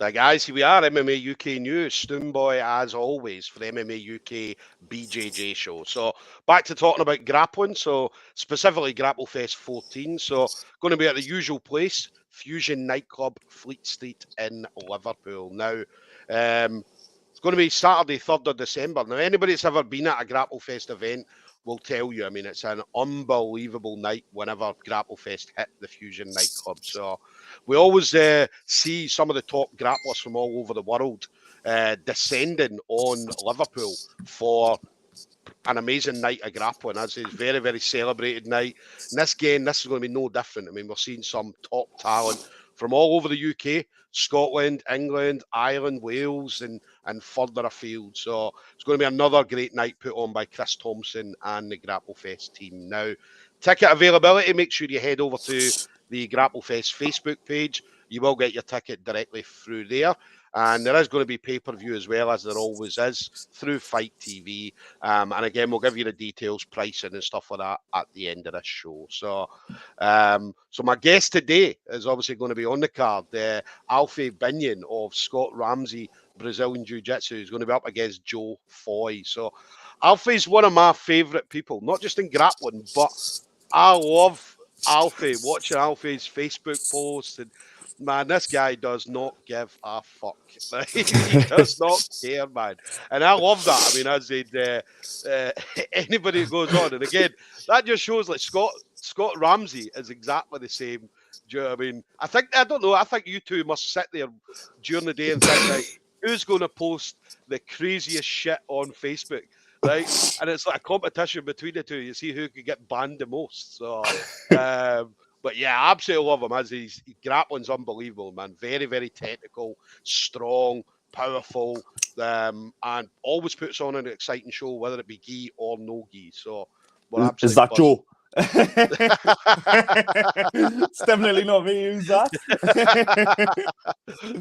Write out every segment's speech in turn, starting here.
So, guys, here we are, MMA UK News, Stoomboy as always for the MMA UK BJJ show. So, back to talking about grappling, so specifically Grapplefest 14. So, going to be at the usual place, Fusion Nightclub, Fleet Street in Liverpool. Now, it's going to be Saturday, 3rd of December. Now, anybody that's ever been at a Grapplefest event will tell you, I mean, it's an unbelievable night whenever Grapplefest hit the Fusion Nightclub. So we always see some of the top grapplers from all over the world descending on Liverpool for an amazing night of grappling. As it's very, very celebrated night. And this is going to be no different. I mean, we're seeing some top talent from all over the UK, Scotland, England, Ireland, Wales, and further afield. So it's going to be another great night put on by Chris Thompson and the Grapplefest team. Now, ticket availability, make sure you head over to the Grapplefest Facebook page. You will get your ticket directly through there. And there is going to be pay-per-view as well, as there always is, through Fight TV. And again, we'll give you the details, pricing and stuff like that at the end of this show. So my guest today is obviously going to be on the card. Alfie Binyon of Scott Ramsay Brazilian Jiu-Jitsu is going to be up against Jo Foy. So Alfie's one of my favourite people, not just in grappling, but I love Alfie, watching Alfie's Facebook posts, and man, this guy does not give a fuck. He does not care, man. And I love that. I mean, as anybody who goes on, and again, that just shows like Scott Ramsay is exactly the same. Do you know what I mean? I think you two must sit there during the day and think, like, who's going to post the craziest shit on Facebook? Right? And it's like a competition between the two. You see who can get banned the most. So, but yeah, I absolutely love him. As his grappling's unbelievable, man. Very, very technical, strong, powerful, and always puts on an exciting show, whether it be gi or no gi. So, is that Joe? It's definitely not me. Who's that?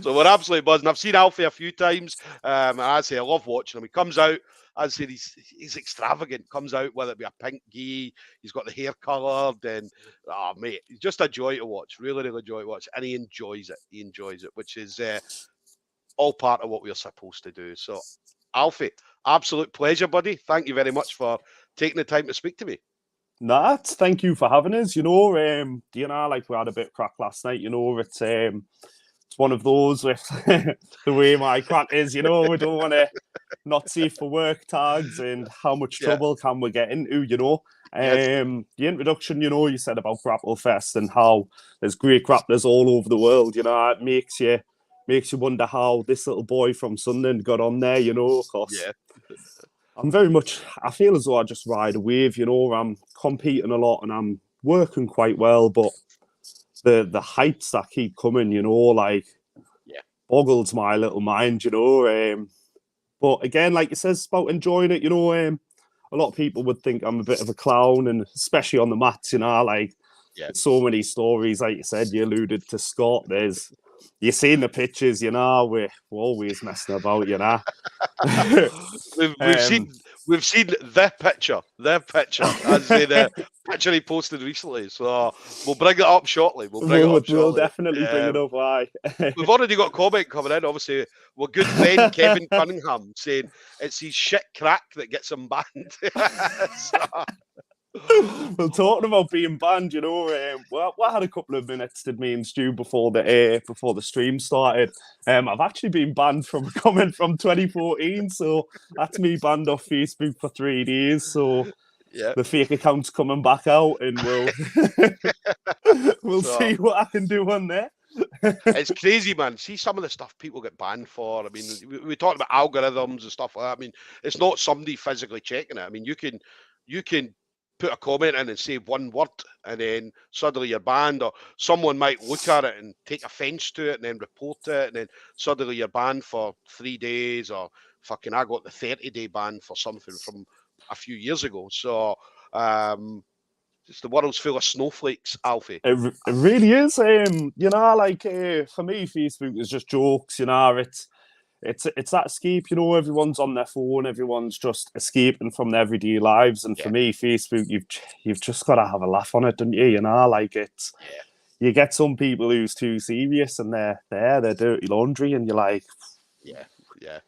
So we're absolutely buzzing. I've seen Alfie a few times, and I say I love watching him. He comes out. I'd say he's extravagant. Comes out whether it be a pink gi, he's got the hair coloured, and mate, he's just a joy to watch. Really, really joy to watch, and he enjoys it. He enjoys it, which is all part of what we're supposed to do. So, Alfie, absolute pleasure, buddy. Thank you very much for taking the time to speak to me. Nah, thank you for having us. Like we had a bit of crack last night. It's one of those with the way my crack is. We don't want to not safe for work tags and how much trouble can we get into. The introduction. You said about Grapplefest and how there's great grapplers all over the world. It makes you wonder how this little boy from Sunderland got on there. I'm very much, I feel as though I just ride a wave, I'm competing a lot and I'm working quite well, but the heights that keep coming, boggles my little mind, But again, like you said, it's about enjoying it, a lot of people would think I'm a bit of a clown, and especially on the mats, so many stories, like you said, you alluded to Scott, you've seen the pictures, we're always messing about, We've seen the picture, as in the picture he posted recently. So we'll bring it up shortly. We'll definitely bring it up. Why? We've already got a comment coming in. Obviously, we're good friend Kevin Cunningham saying it's his shit crack that gets him banned. Well, talking about being banned, we had a couple of minutes, did me and Stu, before the stream started. I've actually been banned from a comment from 2014, so that's me banned off Facebook for 3 days. So the fake account's coming back out, and we'll see what I can do on there. It's crazy, man. See some of the stuff people get banned for. I mean, we talked about algorithms and stuff like that. I mean, it's not somebody physically checking it. I mean, you can put a comment in and say one word, and then suddenly you're banned, or someone might look at it and take offence to it and then report it, and then suddenly you're banned for 3 days, or fucking I got the 30-day ban for something from a few years ago. So just the world's full of snowflakes, Alfie. It really is. For me, Facebook is just jokes. It's that escape, everyone's on their phone, everyone's just escaping from their everyday lives. And for me, Facebook, you've just got to have a laugh on it, don't you? you get some people who's too serious and they're dirty laundry, and you're like, yeah, yeah.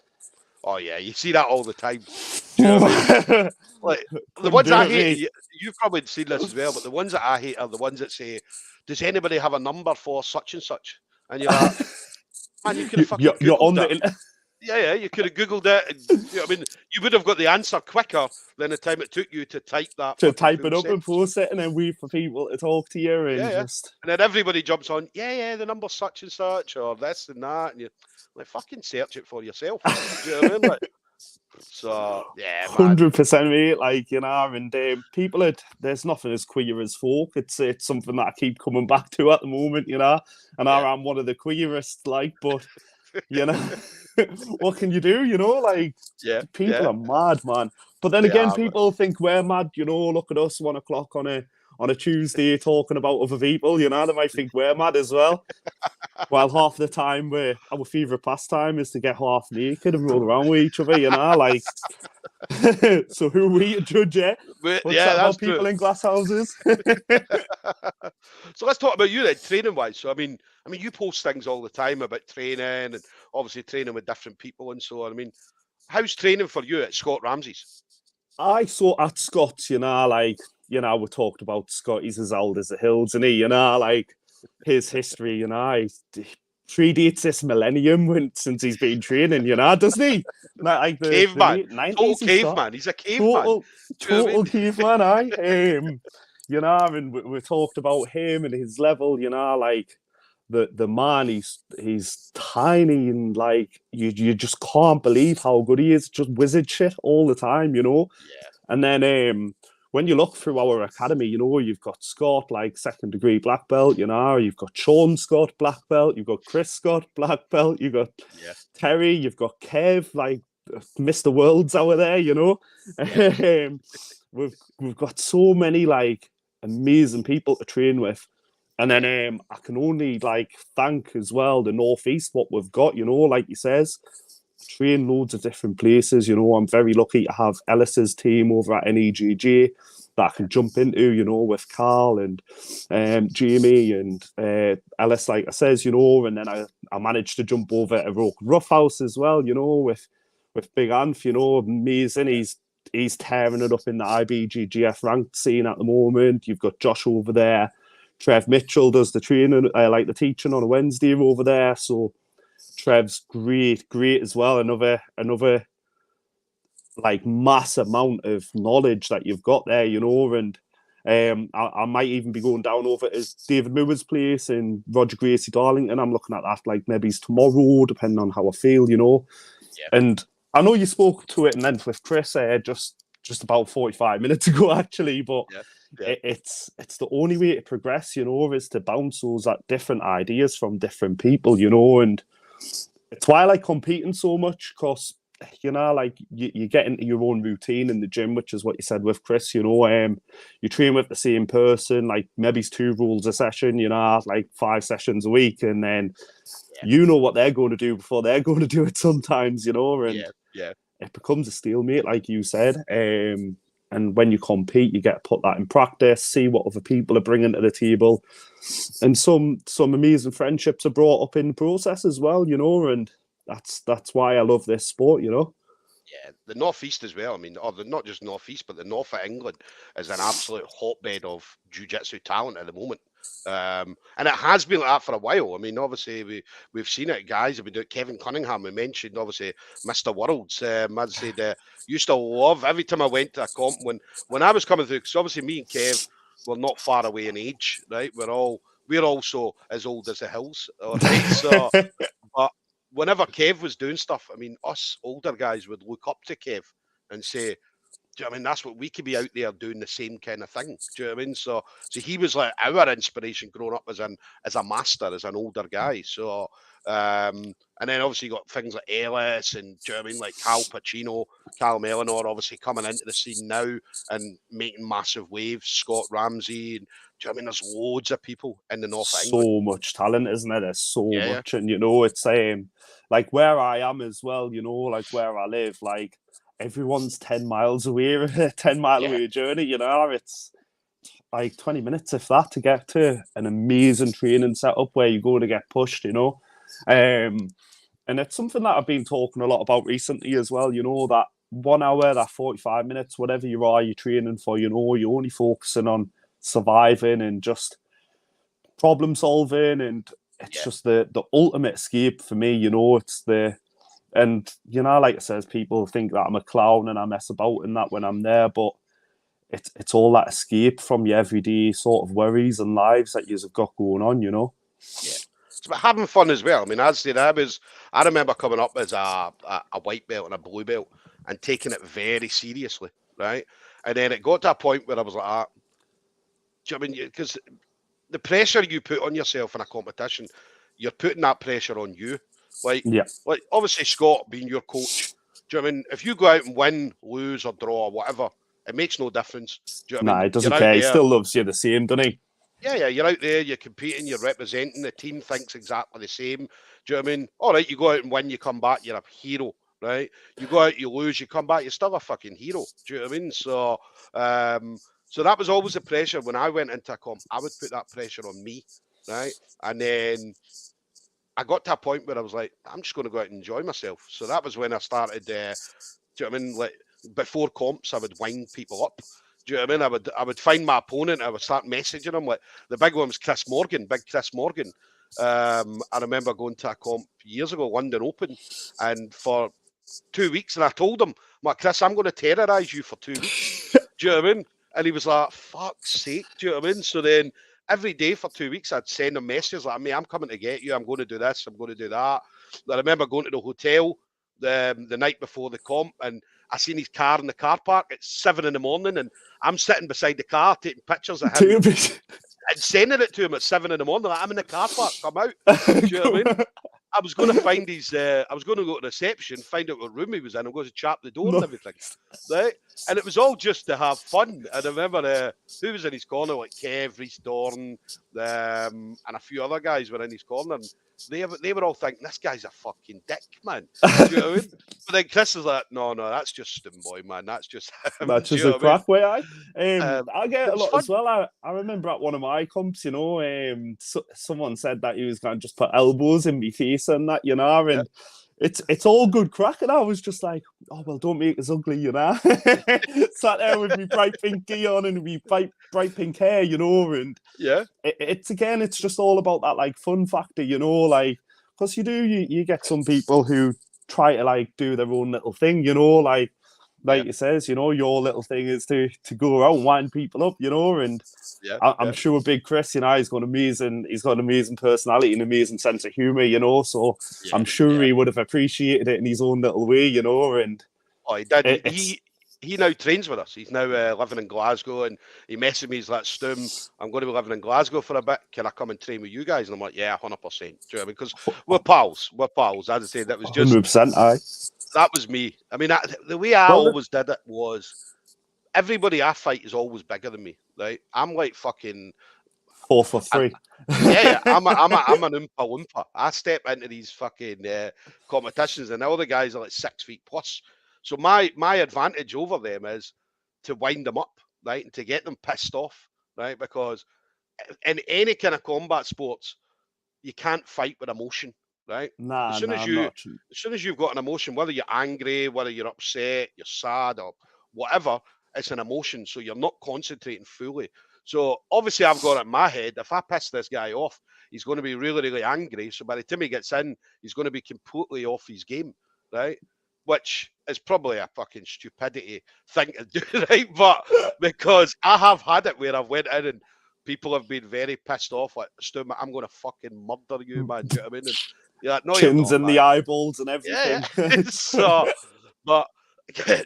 Oh yeah, you see that all the time. Do you know what I mean? Like the couldn't ones do I it, hate, mate. you've probably seen this as well, but the ones that I hate are the ones that say, "Does anybody have a number for such and such?" And you're like, "Man, you could have fucking You're googled on that." the Yeah, you could have googled it. And, you know what I mean, you would have got the answer quicker than the time it took you to type that to fucking type full it up and sentence. post it, and then wait for people to talk to you Yeah, and yeah. just And then everybody jumps on, yeah, the number's such and such, or this and that, and you like fucking search it for yourself. Do you know what I mean? Like, so yeah, man. 100%, mate. Like, you know, and people there's nothing as queer as folk. It's something that I keep coming back to at the moment, you know. And Yeah. I'm one of the queerest, like, but you know, what can you do? You know, like Yeah, people yeah, are mad, man. But then they again, are. Man. people think we're mad. You know, look at us, 1 o'clock on a Tuesday talking about other people. You know, they might think we're mad as well. While half the time our favourite pastime is to get half naked and roll around with each other. You know, like. So who are we to judge? Yeah, But, we'll yeah, chat that's about true. people in glass houses. So let's talk about you then, training wise. So I mean, you post things all the time about training and obviously training with different people and so on. I mean, how's training for you at Scott Ramsay's? I saw at Scott's, you know, like, you know, we talked about Scott, he's as old as the hills, and you know, like his history, you know, he predates this millennium since he's been training, you know, doesn't he? Like the Caveman, late total 90s he started. caveman. He's a caveman. Total, Do you know what I total mean? caveman, aye. You know, I mean, we talked about him and his level, you know, like the man, he's tiny and like you just can't believe how good he is. Just wizard shit all the time, you know. Yeah, And then when you look through our academy, you know, you've got Scott, like second degree black belt, you know, you've got Sean Scott, black belt, you've got Chris Scott, black belt, you've got yeah, Terry, you've got Kev, like Mr. World's over there, you know. yeah, We've got so many like amazing people to train with. And then I can only like thank as well the Northeast what we've got, you know, like he says, train loads of different places. You know, I'm very lucky to have Ellis's team over at NEGJ that I can jump into, you know, with Carl and Jamie and Ellis, like I says, you know, and then I managed to jump over to Roke Roughhouse as well, you know, with Big Anf, you know, amazing. He's tearing it up in the IBGGF ranked scene at the moment. You've got Josh over there. Trev Mitchell does the training, like the teaching on a Wednesday over there. So Trev's great as well. Another like mass amount of knowledge that you've got there, you know. And I might even be going down over to David Moore's place in Roger Gracie Darlington. I'm looking at that like maybe it's tomorrow, depending on how I feel, you know. yeah, And I know you spoke to it and then with Chris just about 45 minutes ago, actually, but yeah, yeah. it's the only way to progress, you know, is to bounce those different ideas from different people, you know. And it's why I like competing so much, because you know, like you get into your own routine in the gym, which is what you said with Chris. You know, you train with the same person, like maybe it's 2 rules a session, you know, like 5 sessions a week, and then Yeah. you know what they're going to do before they're going to do it sometimes, you know, and Yeah, yeah, it becomes a stalemate, like you said. And when you compete, you get to put that in practice, see what other people are bringing to the table, and some amazing friendships are brought up in the process as well, you know. And that's why I love this sport, you know. yeah. The northeast as well. I mean, or not just northeast, but the north of England is an absolute hotbed of jiu-jitsu talent at the moment. And it has been like that for a while. I mean, obviously we've seen it. Guys have been doing. Kevin Cunningham, we mentioned, obviously Mr. Worlds. As I said, used to love every time I went to a comp when I was coming through. Because obviously me and Kev were not far away in age, right? We're also as old as the hills, all right? So, but whenever Kev was doing stuff, I mean, us older guys would look up to Kev and say, do you know what I mean? That's what we could be out there doing the same kind of thing. Do you know what I mean? So he was like our inspiration growing up as a master, as an older guy. So and then obviously you got things like Ellis and do you know what I mean, like Cal Pacino, Cal Melanor obviously coming into the scene now and making massive waves, Scott Ramsay, and do you know what I mean? There's loads of people in the north of England. So much talent, isn't it? There's so Yeah, yeah, much, and you know, it's like where I am as well, you know, like where I live, like everyone's 10 miles away, a 10-mile yeah, away journey, you know. It's like 20 minutes, if that, to get to an amazing training setup where you go to get pushed, you know. And it's something that I've been talking a lot about recently as well, you know, that 1 hour, that 45 minutes, whatever you're training for, you know, you're only focusing on surviving and just problem solving, and it's just the ultimate escape for me, you know. And you know, like I says, people think that I'm a clown and I mess about and that when I'm there, but it's all that escape from your everyday sort of worries and lives that you've got going on, you know. Yeah. It's about having fun as well. I mean, as I said, I remember coming up as a white belt and a blue belt and taking it very seriously, right? And then it got to a point where I was like, do you know what I mean? Because the pressure you put on yourself in a competition, you're putting that pressure on you. Like obviously Scott being your coach, do you know what I mean? If you go out and win, lose or draw or whatever, it makes no difference. Do you know what I mean? He doesn't care. He still loves you the same, doesn't he? Yeah, you're out there, you're competing, you're representing, the team thinks exactly the same. Do you know what I mean? All right, you go out and win, you come back, you're a hero, right? You go out, you lose, you come back, you're still a fucking hero. Do you know what I mean? So, so that was always the pressure when I went into a comp. I would put that pressure on me, right? And then I got to a point where I was like, I'm just going to go out and enjoy myself. So that was when I started, do you know what I mean? Like before comps, I would wind people up. Do you know what I mean? I would find my opponent. I would start messaging him. Like the big one was Chris Morgan, big Chris Morgan. I remember going to a comp years ago, London Open, and for 2 weeks, and I told him, like, Chris, I'm going to terrorise you for 2 weeks. Do you know what I mean? And he was like, fuck's sake, do you know what I mean? So then every day for 2 weeks, I'd send him messages like, I'm coming to get you. I'm going to do this. I'm going to do that. I remember going to the hotel the night before the comp, and I seen his car in the car park at 7 a.m, and I'm sitting beside the car taking pictures of him and sending it to him at 7 a.m. Like, I'm in the car park, come out. Do you know what I mean? I was going to find his, I was going to go to reception, find out what room he was in. I'm going to chap the door and everything. Right? And it was all just to have fun. And I remember who was in his corner, like Kev, Reese Dorn, and a few other guys were in his corner. And they were all thinking, this guy's a fucking dick, man. Do you know what I mean? But then Chris is like, no, that's just Stoomboy, man. That's just him. That's just a crack way, I get a lot fun as well. I remember at one of my comps, you know, someone said that he was going to just put elbows in my face and that, you know, and it's all good crack. And I was just like, oh, well, don't make us ugly, you know. Sat there with me bright pink gi on and me bright pink hair, you know, and it's just all about that, like, fun factor, you know, like, because you get some people who try to, like, do their own little thing, you know, like it says, you know, your little thing is to go around wind people up, you know, and I'm sure Big Chris, you know, he's got an amazing personality and amazing sense of humour, you know, so I'm sure he would have appreciated it in his own little way, you know, and he did. He now trains with us. He's now living in Glasgow, and he messaged me. He's like, Stoom, I'm going to be living in Glasgow for a bit. Can I come and train with you guys? And I'm like, yeah, 100%. Do you know what I mean? Because we're pals. As I say, that was just 100%. That was me. I mean, the way I always did it was everybody I fight is always bigger than me, right? I'm like fucking 4 for 3. I'm an oompa loompa. I step into these fucking competitions, and all the guys are like 6 feet plus. So my advantage over them is to wind them up, right, and to get them pissed off, right? Because in any kind of combat sports, you can't fight with emotion, right? As soon as you've got an emotion, whether you're angry, whether you're upset, you're sad, or whatever, it's an emotion. So you're not concentrating fully. So obviously, I've got it in my head, if I piss this guy off, he's going to be really, really angry. So by the time he gets in, he's going to be completely off his game, right? Which is probably a fucking stupidity thing to do, right? But because I have had it where I've went in and people have been very pissed off, like, Stoom, I'm going to fucking murder you, man. Do you know what I mean? And you're like, no, chins you're not, and the eyeballs and everything. Yeah. So, but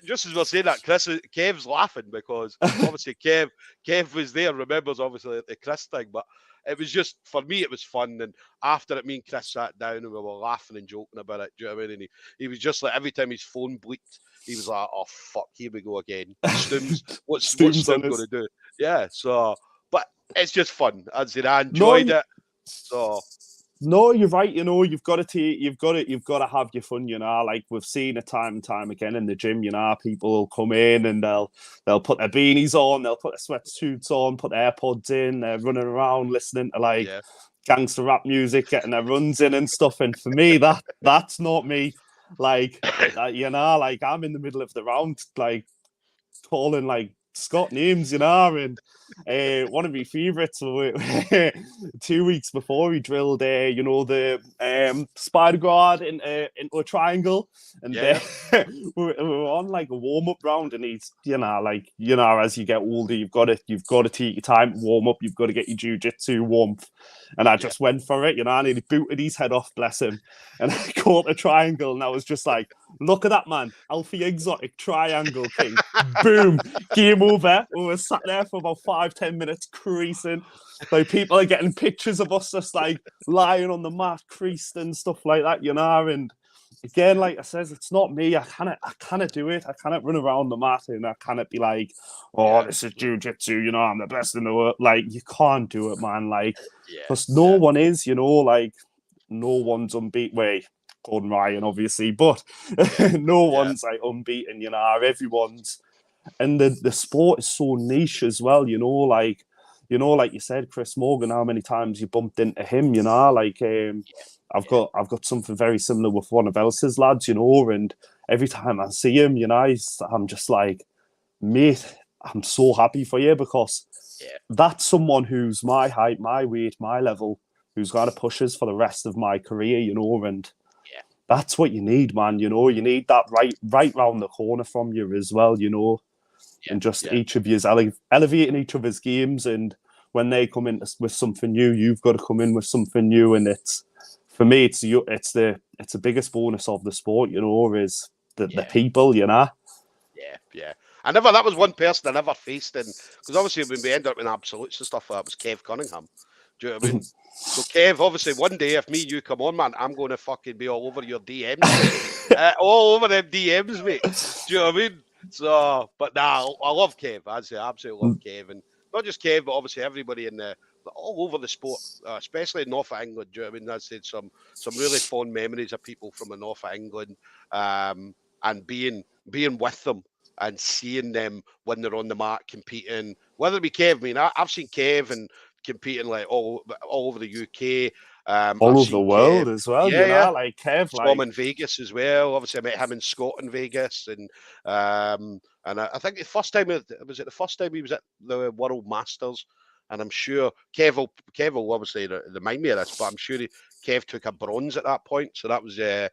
just as we're saying that, Kev's laughing because obviously Kev was there, remembers obviously the Chris thing, but it was just, for me, it was fun. And after it, me and Chris sat down and we were laughing and joking about it. Do you know what I mean? And he was just like, every time his phone bleeped, he was like, oh, fuck, here we go again. What's Stoom going to do? Yeah, so, but it's just fun. As I said, I enjoyed it. So, No, you're right. You know, you've got to have your fun. You know, like we've seen it time and time again in the gym. You know, people will come in and they'll put their beanies on, they'll put their sweatsuits on, put their AirPods in, they're running around listening to like gangster rap music, getting their runs in and stuff. And for me, that's not me. Like, you know, like I'm in the middle of the round, like calling like Scott names, you know, and one of my favourites 2 weeks before he drilled, you know, the spider guard into a triangle, and we were on like a warm up round, and he's, you know, as you get older, you've got to take your time to warm up, you've got to get your jiu-jitsu warmth, and I just went for it, you know, and he booted his head off, bless him, and I caught a triangle, and I was just like, look at that man, Alfie Exotic Triangle King. Boom, game over. We were sat there for about 5-10 minutes creasing. Like people are getting pictures of us just like lying on the mat, creased and stuff like that, you know. And again, like I says, it's not me. I cannot do it. I cannot run around the mat and I cannot be like, oh, this is jiu-jitsu, you know, I'm the best in the world. Like, you can't do it, man. Like, because no one is, you know, like, no one's unbeaten. Wait, Gordon Ryan, obviously, but no one's like unbeaten, you know. Everyone's, and the sport is so niche as well, you know, like you said, Chris Morgan, how many times you bumped into him, you know, like I've got something very similar with one of Elsa's lads, you know, and every time I see him, you know, I'm just like, mate, I'm so happy for you, because that's someone who's my height, my weight, my level, who's got to push us for the rest of my career, you know, and that's what you need, man. You know, you need that right round the corner from you as well, you know. And just each of you's elevating each other's games, and when they come in with something new, you've got to come in with something new. And it's, for me, it's the biggest bonus of the sport, you know, is the people, you know. Yeah. That was one person I never faced in, because obviously when we ended up in absolutes and stuff like that, was Kev Cunningham. Do you know what I mean? So Kev, obviously one day if me and you come on, man, I'm going to fucking be all over your DMs, all over them DMs, mate. Do you know what I mean? So, but nah, I love Kev. I absolutely love Kev, and not just Kev, but obviously everybody in all over the sport, especially in North of England. Do you know what I mean? I said some really fond memories of people from the North of England, and being with them and seeing them when they're on the mat competing. Whether it be Kev, I mean, I've seen Kev and competing like all over the UK. All over the world as well, you know, like Kev, like in Vegas as well. Obviously, I met him in Scott in Vegas, and I think the first time the first time he was at the World Masters, and I'm sure Kev will obviously remind me of this, but I'm sure Kev took a bronze at that point, so that was I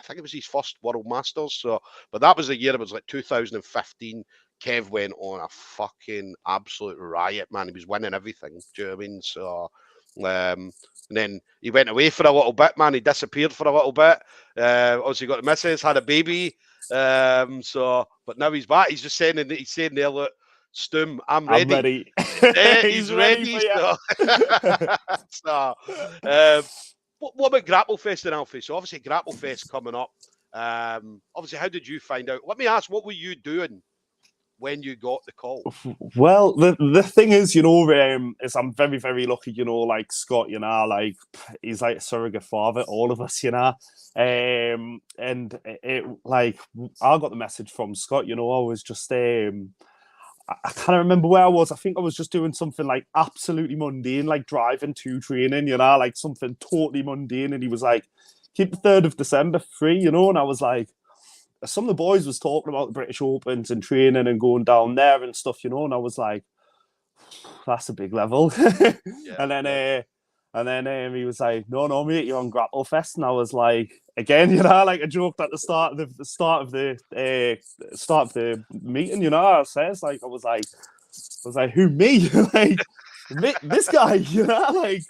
think it was his first World Masters. So, but that was the year, it was like 2015. Kev went on a fucking absolute riot, man. He was winning everything. Do you know what I mean? So, and then he went away for a little bit, man. He disappeared for a little bit. Obviously got the missus, had a baby. So, but now he's back. He's just saying there, look, Stoom, I'm ready. He's ready. So, what about Grapplefest and Alfie? So obviously Grapplefest coming up. Obviously, how did you find out? Let me ask, what were you doing when you got the call? Well, the thing is, you know, is I'm very, very lucky, you know, like Scott, you know, like he's like a surrogate father, all of us, you know. And it like I got the message from Scott, you know, I was just I can't remember where I was. I think I was just doing something like absolutely mundane, like driving to training, you know, like something totally mundane. And he was like, keep the 3rd of December free, you know, and I was like, some of the boys was talking about the British Opens and training and going down there and stuff, you know, and I was like, that's a big level. And then he was like, no, mate, you're on Grapplefest, and I was like, again, you know, like I joked at the start of the meeting, you know, I was like, who, me? Like this guy, you know, like.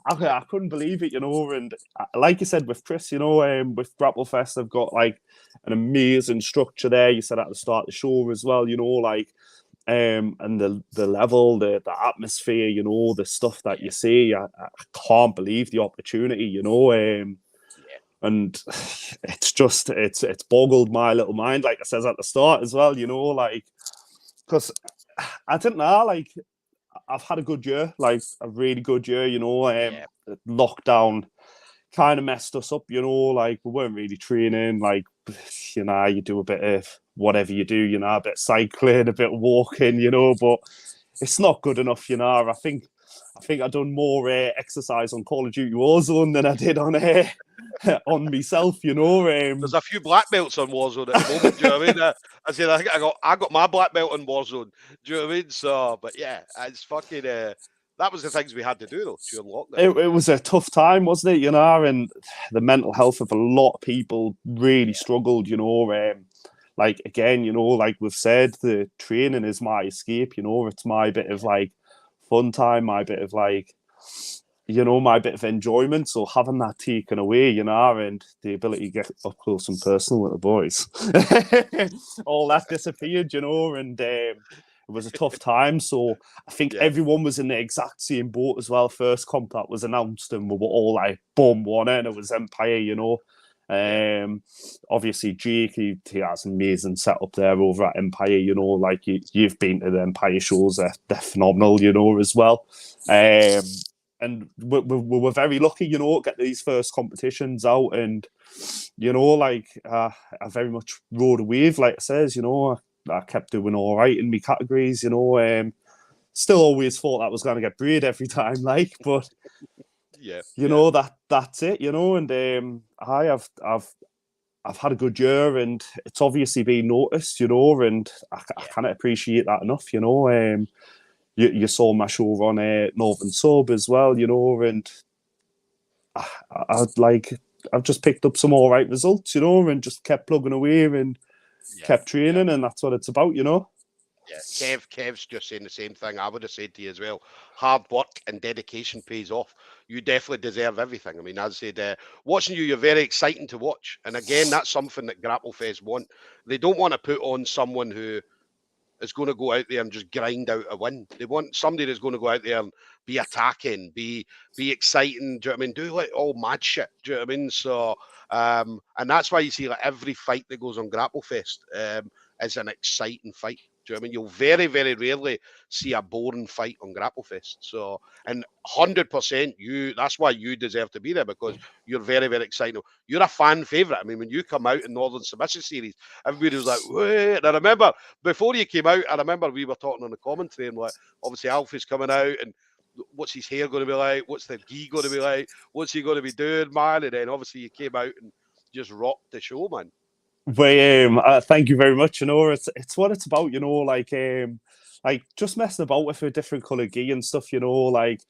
I couldn't believe it, you know, and like you said with Chris, you know, with Grapplefest, they've got like an amazing structure there. You said at the start of the show as well, you know, like, and the level, the atmosphere, you know, the stuff that you see, I can't believe the opportunity, you know, and it's just it's boggled my little mind, like I says at the start as well, you know, like, because I didn't know, like. I've had a good year, like a really good year, you know. Lockdown kind of messed us up, you know, like we weren't really training, like, you know, you do a bit of whatever you do, you know, a bit of cycling, a bit of walking, you know, but it's not good enough, you know. I think I done more exercise on Call of Duty Warzone than I did on on myself, you know. There's a few black belts on Warzone at the moment. Do you know what I mean? I said I think I got my black belt on Warzone. Do you know what I mean? So, but yeah, it's fucking. That was the things we had to do though during lockdown. It was a tough time, wasn't it? You know, and the mental health of a lot of people really struggled. You know, like again, you know, like we've said, the training is my escape. You know, it's my bit of like fun time, my bit of like, you know, my bit of enjoyment. So having that taken away, you know, and the ability to get up close and personal with the boys, all that disappeared, you know, and it was a tough time. So I think everyone was in the exact same boat as well. First comp that was announced, and we were all like, boom, one, and it was Empire, you know. Obviously Jake, he has an amazing setup there over at Empire, you know, like you've been to the Empire shows, they're phenomenal, you know, as well. And we were very lucky, you know, to get these first competitions out, and you know, like I very much rode a wave, like I says, you know, I kept doing all right in my categories, you know. Still always thought I was going to get braid every time, like, but you know, that's it, you know. And I've had a good year, and it's obviously been noticed, you know, and I can't appreciate that enough, you know. You saw my show on Northern Sub as well, you know, and I've just picked up some all right results, you know, and just kept plugging away and kept training, and that's what it's about, you know. Yeah, Kev's just saying the same thing I would have said to you as well. Hard work and dedication pays off. You definitely deserve everything. I mean, as I said, watching you're very exciting to watch. And again, that's something that Grapplefest want. They don't want to put on someone who is going to go out there and just grind out a win. They want somebody that's going to go out there and be attacking, be exciting. Do you know what I mean? Do like all mad shit. Do you know what I mean? So, and that's why you see like every fight that goes on Grapplefest is an exciting fight. Do you know what I mean? You'll very, very rarely see a boring fight on Grapplefest. So, and 100% that's why you deserve to be there, because you're very, very exciting. You're a fan favourite. I mean, when you come out in Northern Submission Series, everybody was like, wait. And I remember before you came out, I remember we were talking on the commentary and like, obviously Alfie's coming out and what's his hair going to be like? What's the gi going to be like? What's he going to be doing, man? And then obviously you came out and just rocked the show, man. But thank you very much. You know, it's what it's about. You know, like just messing about with a different color gi and stuff. You know, like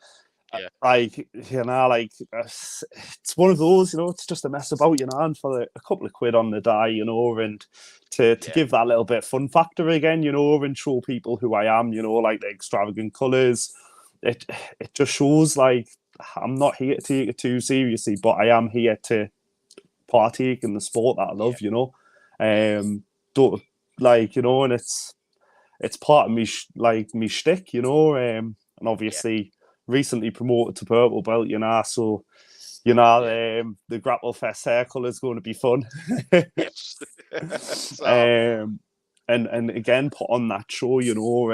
you know, like it's one of those. You know, it's just a mess about. You know, and for a couple of quid on the die. You know, and to give that little bit of fun factor again. You know, and show people who I am. You know, like the extravagant colors. It just shows like I'm not here to take it too seriously, but I am here to partake in the sport that I love, you know. Don't like, you know, and it's part of me me shtick, you know. And obviously recently promoted to purple belt, you know, so you know, the Grapplefest circle is going to be fun. Yes. And again put on that show, you know.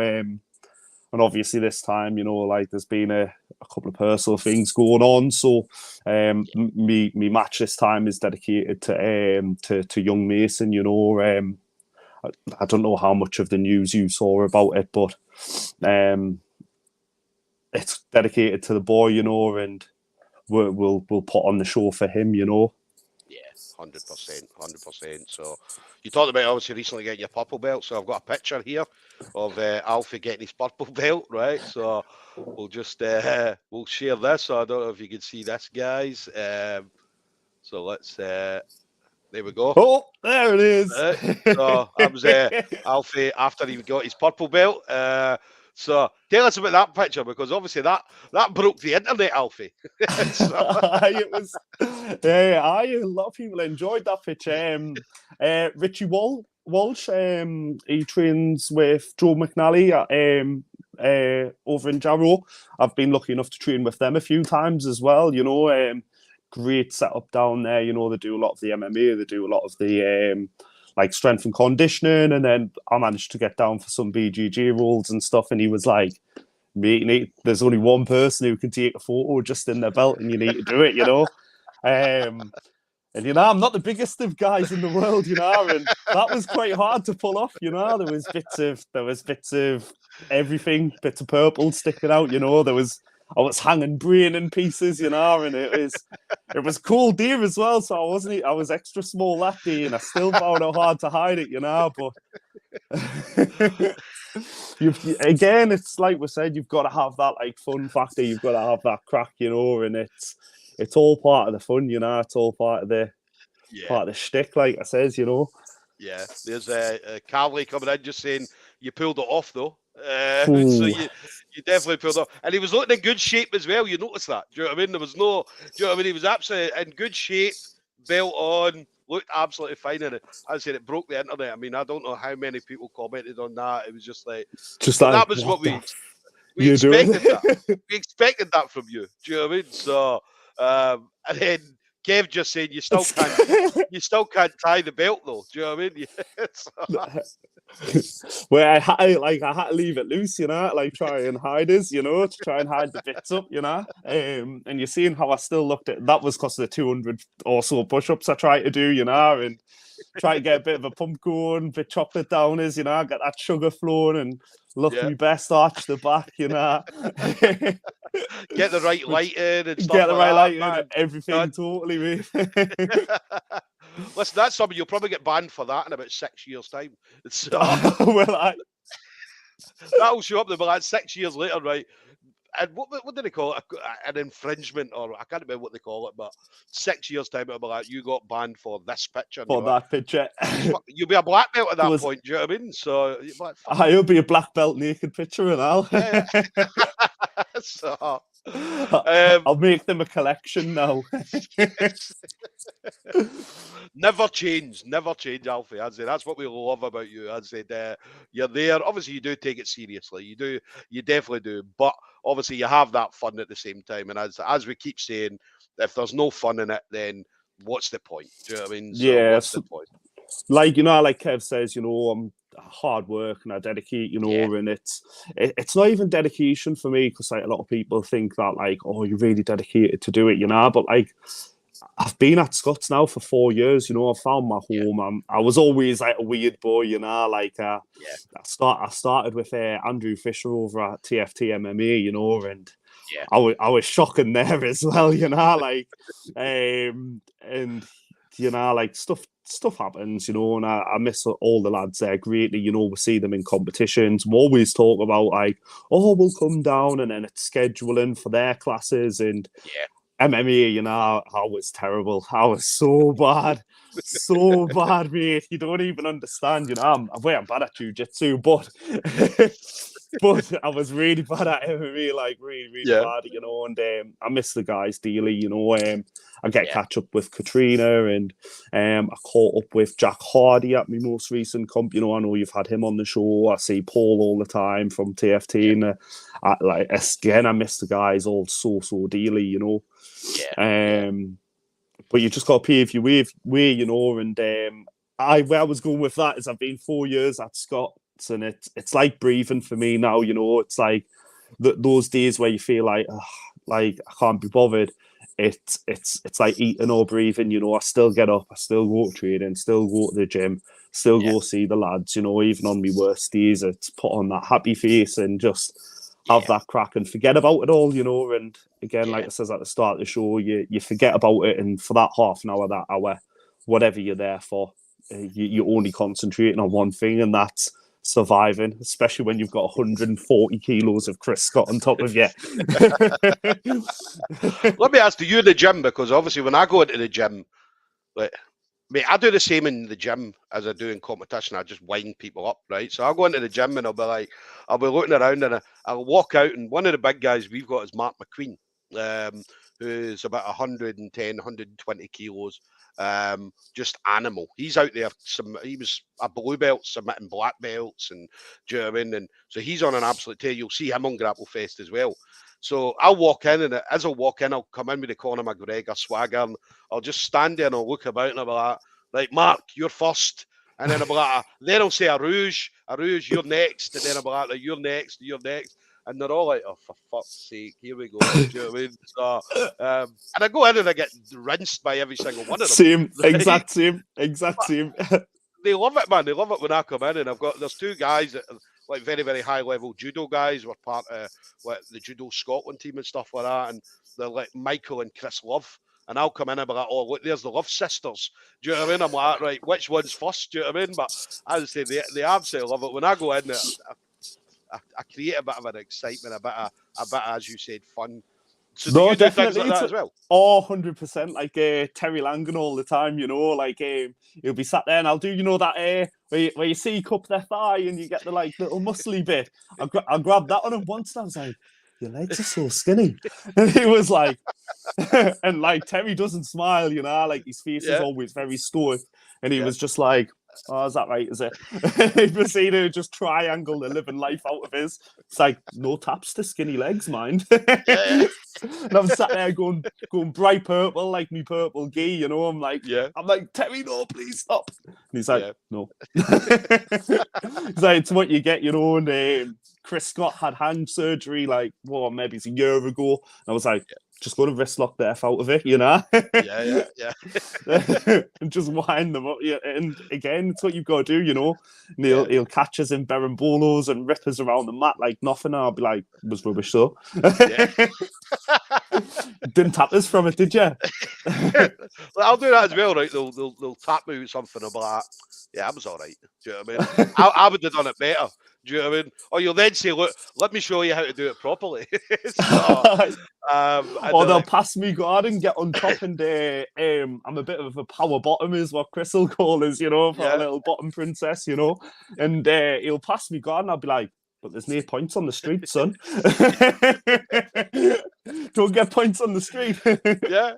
And obviously this time, you know, like there's been a couple of personal things going on. So me match this time is dedicated to young Mason, you know. I don't know how much of the news you saw about it, but it's dedicated to the boy, you know, and we'll put on the show for him, you know. Yeah, 100%. So you talked about obviously recently getting your purple belt. So I've got a picture here of Alfie getting his purple belt, right? So we'll just we'll share this. So I don't know if you can see this, guys. So let's there we go. Oh, there it is. So that was Alfie after he got his purple belt. So tell us about that picture, because obviously that broke the internet, Alfie. It was, a lot of people enjoyed that picture. Richie Walsh, he trains with Joe McNally over in Jarrow. I've been lucky enough to train with them a few times as well. You know, great setup down there. You know, they do a lot of the MMA, they do a lot of the like strength and conditioning, and then I managed to get down for some BJJ rolls and stuff, and he was like, mate, there's only one person who can take a photo just in their belt and you need to do it, you know. And I'm not the biggest of guys in the world, and that was quite hard to pull off. There was bits of everything, bits of purple sticking out. I was hanging brain in pieces, and it was cold there as well. So I was extra small that day, and I still found it hard to hide it, But again, it's like we said, you've got to have that like fun factor. You've got to have that crack, and it's all part of the fun, It's all part of the shtick, like I says, Yeah, there's a Carly coming in just saying you pulled it off though. So you definitely pulled it off, and he was looking in good shape as well. You notice that? Do you know what I mean? There was no. Do you know what I mean? He was absolutely in good shape, belt on, looked absolutely fine. And as I said, it broke the internet. I mean, I don't know how many people commented on that. It was just like that was what we expected. That we expected that from you. Do you know what I mean? So and then Kev just saying you still can't tie the belt though. Do you know what I mean? Well, I had to leave it loose, like try and hide us, to try and hide the bits up, and you're seeing how I still looked at that was because of the 200 or so push-ups I tried to do, and try to get a bit of a pump going, bit chocolate downers, get that sugar flowing and look my best, arch the back, Get the right light in and stuff. Get the right light in and everything, totally, mate. Listen, that's something you'll probably get banned for that in about 6 years' time. So, that'll show up there, but like 6 years later, right? And what do they call it? An infringement, or I can't remember what they call it, but 6 years' time it'll be like you got banned for this picture. For that picture, you'll be a black belt at that point. Do you know what I mean? So like, it'll be a black belt naked picture and all. Yeah. So I'll make them a collection now. Never change, Alfie. I'd say that's what we love about you. I'd say you're there. Obviously, you do take it seriously. You definitely do. But obviously, you have that fun at the same time. And as we keep saying, if there's no fun in it, then what's the point? Do you know what I mean? So what's the point? Like like Kev says, I'm hard work and I dedicate, and it's not even dedication for me because like a lot of people think that like, oh, you're really dedicated to do it, but like I've been at Scots now for 4 years, I've found my home. I was always like a weird boy, like I started with Andrew Fisher over at TFT MMA, and I was shocking there as well, like and like stuff happens, and I miss all the lads there greatly, we see them in competitions. We always talk about like, oh, we'll come down, and then it's scheduling for their classes and MMA, I was terrible. I was so bad, mate. You don't even understand, I'm bad at jiu-jitsu, but but I was really bad at MMA, like really bad, and I miss the guys dearly, I get catch up with Katrina, and I caught up with Jack Hardy at my most recent comp. I know you've had him on the show. I see Paul all the time from TFT, and I miss the guys all so dearly, but you just got to pay if you way, and where I was going with that is I've been 4 years at Scots, and it's like breathing for me now, it's like those days where you feel like I can't be bothered. It's like eating or breathing, I still get up, I still go to training, still go to the gym, still go see the lads, even on my worst days, it's put on that happy face and just have that crack and forget about it all, and again, like I says at the start of the show, you forget about it, and for that half an hour, that hour, whatever you're there for, you're only concentrating on one thing, and that's surviving, especially when you've got 140 kilos of Chris Scott on top of you. Let me ask, do you in the gym? Because obviously when I go into the gym, like, mate, I do the same in the gym as I do in competition. I just wind people up, right? So I'll go into the gym and I'll be looking around, and I'll walk out, and one of the big guys we've got is Mark McQueen, who's about 110, 120 kilos. Just animal. He's out there. He was a blue belt submitting black belts, and do you know what I mean? And so he's on an absolute tear. You'll see him on Grapplefest as well. So I'll walk in, and as I walk in, I'll come in with the Conor McGregor swagger, and I'll just stand there and I'll look about, and I'll be like, Mark, you're first. And then I'll be like, then I'll say, Arouge, you're next. And then I'll be like, you're next. and they're all like, "Oh, for fuck's sake, here we go." Do you know what I mean? So, and I go in and I get rinsed by every single one of them. Same, Right? exact same. They love it, man. They love it when I come in, and there's two guys that are like very, very high level judo guys. We're part of like the Judo Scotland team and stuff like that, and they're like Michael and Chris Love. And I'll come in and be like, "Oh, look, there's the Love sisters." Do you know what I mean? I'm like, right, which one's first? Do you know what I mean? But as I say, they absolutely love it. When I go in there, I create a bit of an excitement, a bit of, as you said, fun. So do you do things like that as well? Oh, 100%. Like Terry Langan all the time, you know, like he'll be sat there and I'll do, you know, that where you see cup their thigh and you get the like little muscly bit. I'll grab that on him once and I was like, your legs are so skinny. And he was like, and like Terry doesn't smile, you know, like his face is always very stoic. And he was just like, "Oh, is that right? Is it?" He proceeded to just triangle the living life out of his. It's like, no taps to skinny legs, mind. And I'm sat there going bright purple, like me purple gi, you know. I'm like, Terry, no, please stop. And he's like, no. He's like, it's what you get, you know. And Chris Scott had hand surgery like, maybe it's a year ago. And I was like, just go to wrist lock the F out of it, you know? And just wind them up. Yeah. And again, it's what you've got to do, you know? And he'll catch us in berimbolos and rip us around the mat like nothing. I'll be like, it was rubbish though. Didn't tap us from it, did you? Well, I'll do that as well, right? They'll tap me with something. I'll be like, yeah, I was all right. Do you know what I mean? I would have done it better. Do you know what I mean? Or you'll then say, look, let me show you how to do it properly. Or they'll pass me guard and get on top and I'm a bit of a power bottom is what Chris will call us, you know, for a little bottom princess, you know. And he'll pass me guard and I'll be like, but there's no points on the street, son. Don't get points on the street. Yeah.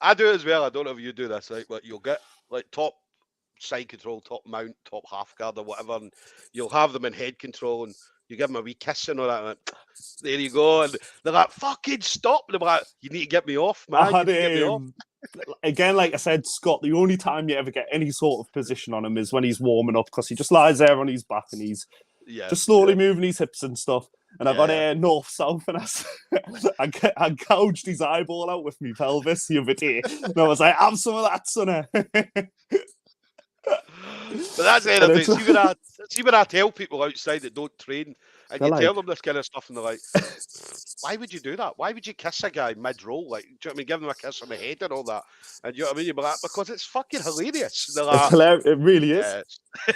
I do it as well. I don't know if you do this, right? But you'll get like top side control, top mount, top half guard or whatever, and you'll have them in head control and you give them a wee kiss and all that. And there you go. And they're like, fucking stop. And they're like, you need to get me off, man. You need to get me off. Again, like I said, Scott, the only time you ever get any sort of position on him is when he's warming up because he just lies there on his back and he's just slowly moving his hips and stuff. And I got north-south and I gouged his eyeball out with my pelvis the other day. And I was like, have some of that, sonny. But that's the end of it. See when I tell people outside that don't train, and you tell them this kind of stuff, and they're like, "Why would you do that? Why would you kiss a guy mid-roll? Like, do you know what I mean? Give them a kiss on the head and all that." And you know what I mean? You're like, because it's fucking hilarious. It's hilarious. It really is.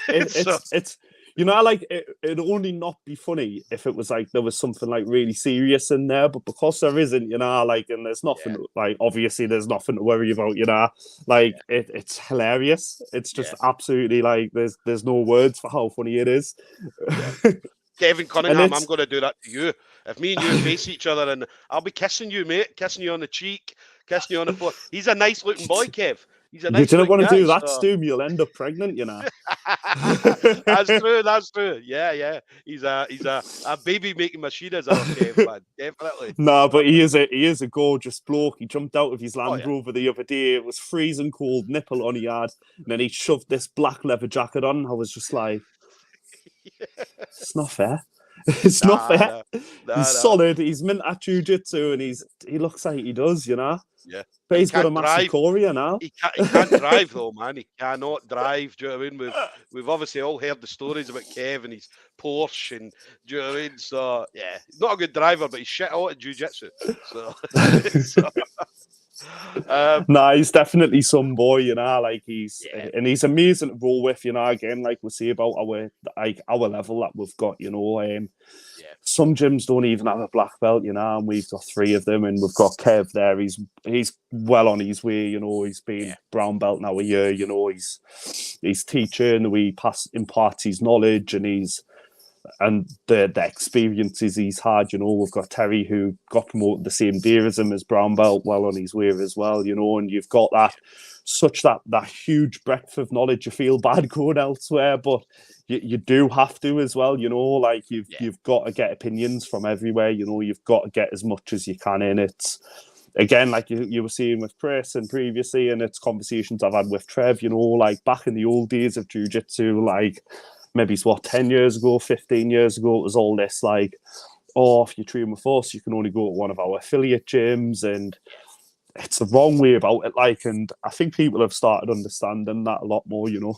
It's you know, like it'd only not be funny if it was like there was something like really serious in there, but because there isn't, you know, like, and there's nothing like obviously there's nothing to worry about, you know, like it's hilarious. It's just absolutely like there's no words for how funny it is. Kevin Cunningham, I'm going to do that to you. If me and you face each other, and I'll be kissing you, mate, kissing you on the cheek, kissing you on the foot. He's a nice looking boy, Kev. He's a nice. You don't want to do that, Stoom. You'll end up pregnant, you know. That's true. Yeah. He's a baby making machine as our Kev, man. Definitely. No, but he is a gorgeous bloke. He jumped out of his Land Rover the other day. It was freezing cold, nipple on he had, and then he shoved this black leather jacket on. I was just like, it's not fair. It's not fair. He's solid. He's mint at jiu-jitsu, and he looks like he does, you know. Yeah. But he's got a massive chorea now. He can't drive though, man. He cannot drive. Do you know what I mean? We've obviously all heard the stories about Kev and his Porsche, and do you know what I mean? So yeah, he's not a good driver, but he's shit hot at jiu-jitsu. So, he's definitely some boy, you know. Like he's amazing to roll with, you know. Again, like we say about our level that we've got, you know. Some gyms don't even have a black belt, you know, and we've got 3 of them, and we've got Kev there. He's well on his way, you know. He's been brown belt now a year, you know. He's teaching, we imparts his knowledge and the experiences he's had, you know. We've got Terry who got promoted the same day as him as brown belt, well on his way as well, you know. And you've got that huge breadth of knowledge. You feel bad going elsewhere, but you do have to as well, you know. Like you've got to get opinions from everywhere, you know. You've got to get as much as you can in. It's again, like you were saying with Chris and previously, and it's conversations I've had with Trev, you know, like back in the old days of jiu-jitsu, like maybe 10 years ago, 15 years ago, it was all this like oh, if you train with us, you can only go to one of our affiliate gyms, and it's the wrong way about it. Like, and I think people have started understanding that a lot more, you know.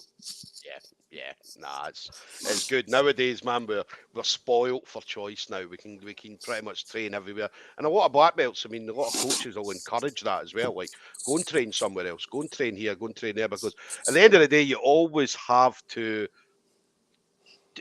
Yeah, nah, it's good nowadays, man. We're spoilt for choice now. We can pretty much train everywhere, and a lot of black belts. I mean, a lot of coaches will encourage that as well. Like, go and train somewhere else, go and train here, go and train there, because at the end of the day, you always have to.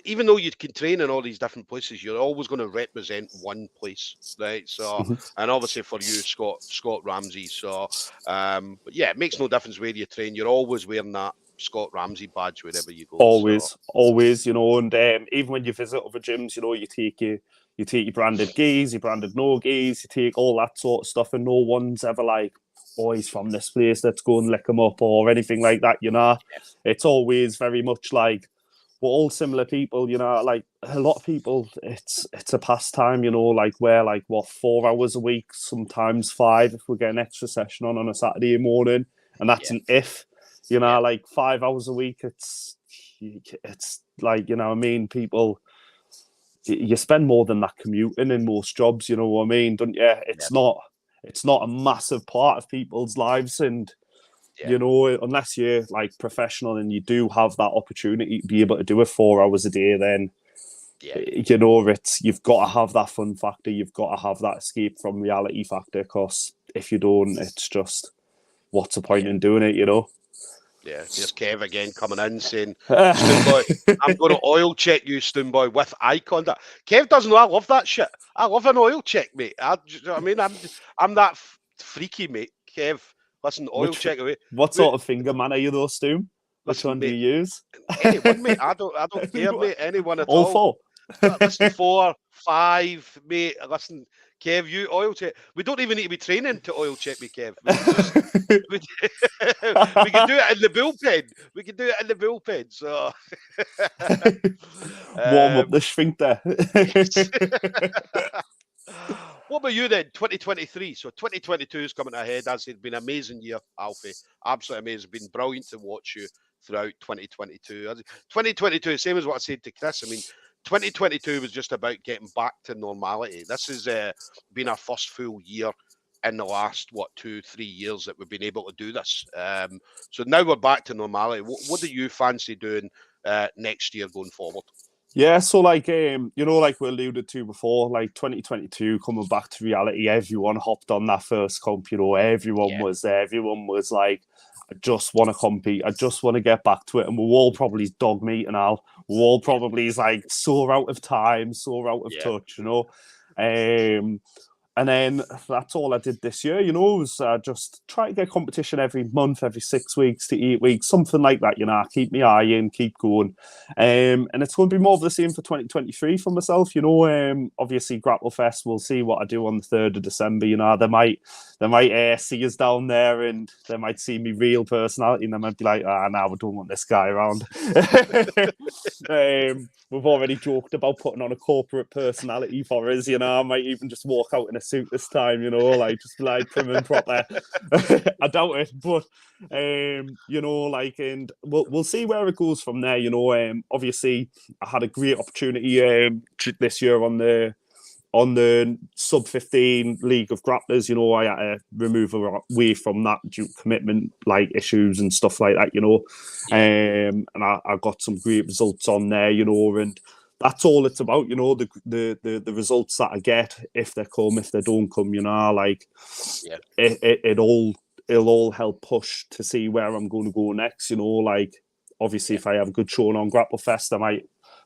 Even though you can train in all these different places, you're always going to represent one place, right? So, and obviously for you, Scott Ramsay. So, but yeah, it makes no difference where you train. You're always wearing that Scott Ramsay badge wherever you go. Always, you know, and even when you visit other gyms, you know, you take your branded gis, your branded no gis, you take all that sort of stuff, and no one's ever like, oh, he's from this place, let's go and lick him up or anything like that, you know. It's always very much like, we're all similar people, you know, like a lot of people, it's a pastime, you know, like we're like, what, 4 hours a week, sometimes 5 if we get an extra session on a Saturday morning, and that's an if, you know, like 5 hours a week, it's like, you know what I mean, people, you spend more than that commuting in most jobs, you know what I mean, don't you? It's not a massive part of people's lives, and you know, unless you're like professional and you do have that opportunity to be able to do it 4 hours a day, then you know, you've got to have that fun factor, you've got to have that escape from reality factor, because if you don't, it's just, what's the point in doing it, you know? Yeah, here's Kev again coming in saying, Stoomboy, I'm going to oil check you, Stoomboy, with eye contact. Kev doesn't know I love that shit. I love an oil check, mate. You know what I mean? I'm that freaky, mate. Kev, listen, oil check away. What sort of finger man are you though, Stoom? Which one do you use? Anyone, mate. I don't care, mate. Anyone at all. all. Four? Listen, 4, 5, mate. Listen, Kev, you oil check. We don't even need to be training to oil check me, Kev. We can just we can do it in the bullpen. We can do it in the bullpen. So warm up the sphincter. What about you then? 2023. So 2022 is coming ahead. As it's been an amazing year, Alfie. Absolutely amazing. Been brilliant to watch you throughout 2022. 2022, same as what I said to Chris. I mean, 2022 was just about getting back to normality. This has been our first full year in the last, 2-3 years that we've been able to do this. So now we're back to normality. What do you fancy doing next year going forward? Yeah, so like you know, like we alluded to before, like 2022 coming back to reality, everyone hopped on that first comp, you know, everyone was there, everyone was like, I just want to compete, I just want to get back to it, and we're all probably dog meat and all, we're all probably like so out of time, so out of touch, you know. And then that's all I did this year, you know, was just try to get competition every month, every 6 weeks to 8 weeks, something like that, you know, keep my eye in, keep going. And it's going to be more of the same for 2023 for myself, you know. Obviously, Grapplefest, we'll see what I do on the 3rd of December, you know. They might see us down there, and they might see me real personality, and they might be like, no, we don't want this guy around. We've already joked about putting on a corporate personality for us, you know. I might even just walk out in a suit this time, you know, like just like prim and proper. I doubt it, but you know, like, and we'll see where it goes from there, you know. Obviously, I had a great opportunity this year on the sub 15 league of grapplers, you know. I had to remove away from that due to commitment like issues and stuff like that, you know. And I got some great results on there, you know, and that's all it's about, you know, the results that I get, if they come, if they don't come, you know, like it'll all help push to see where I'm going to go next, you know. Like, obviously, if I have a good showing on Grapplefest,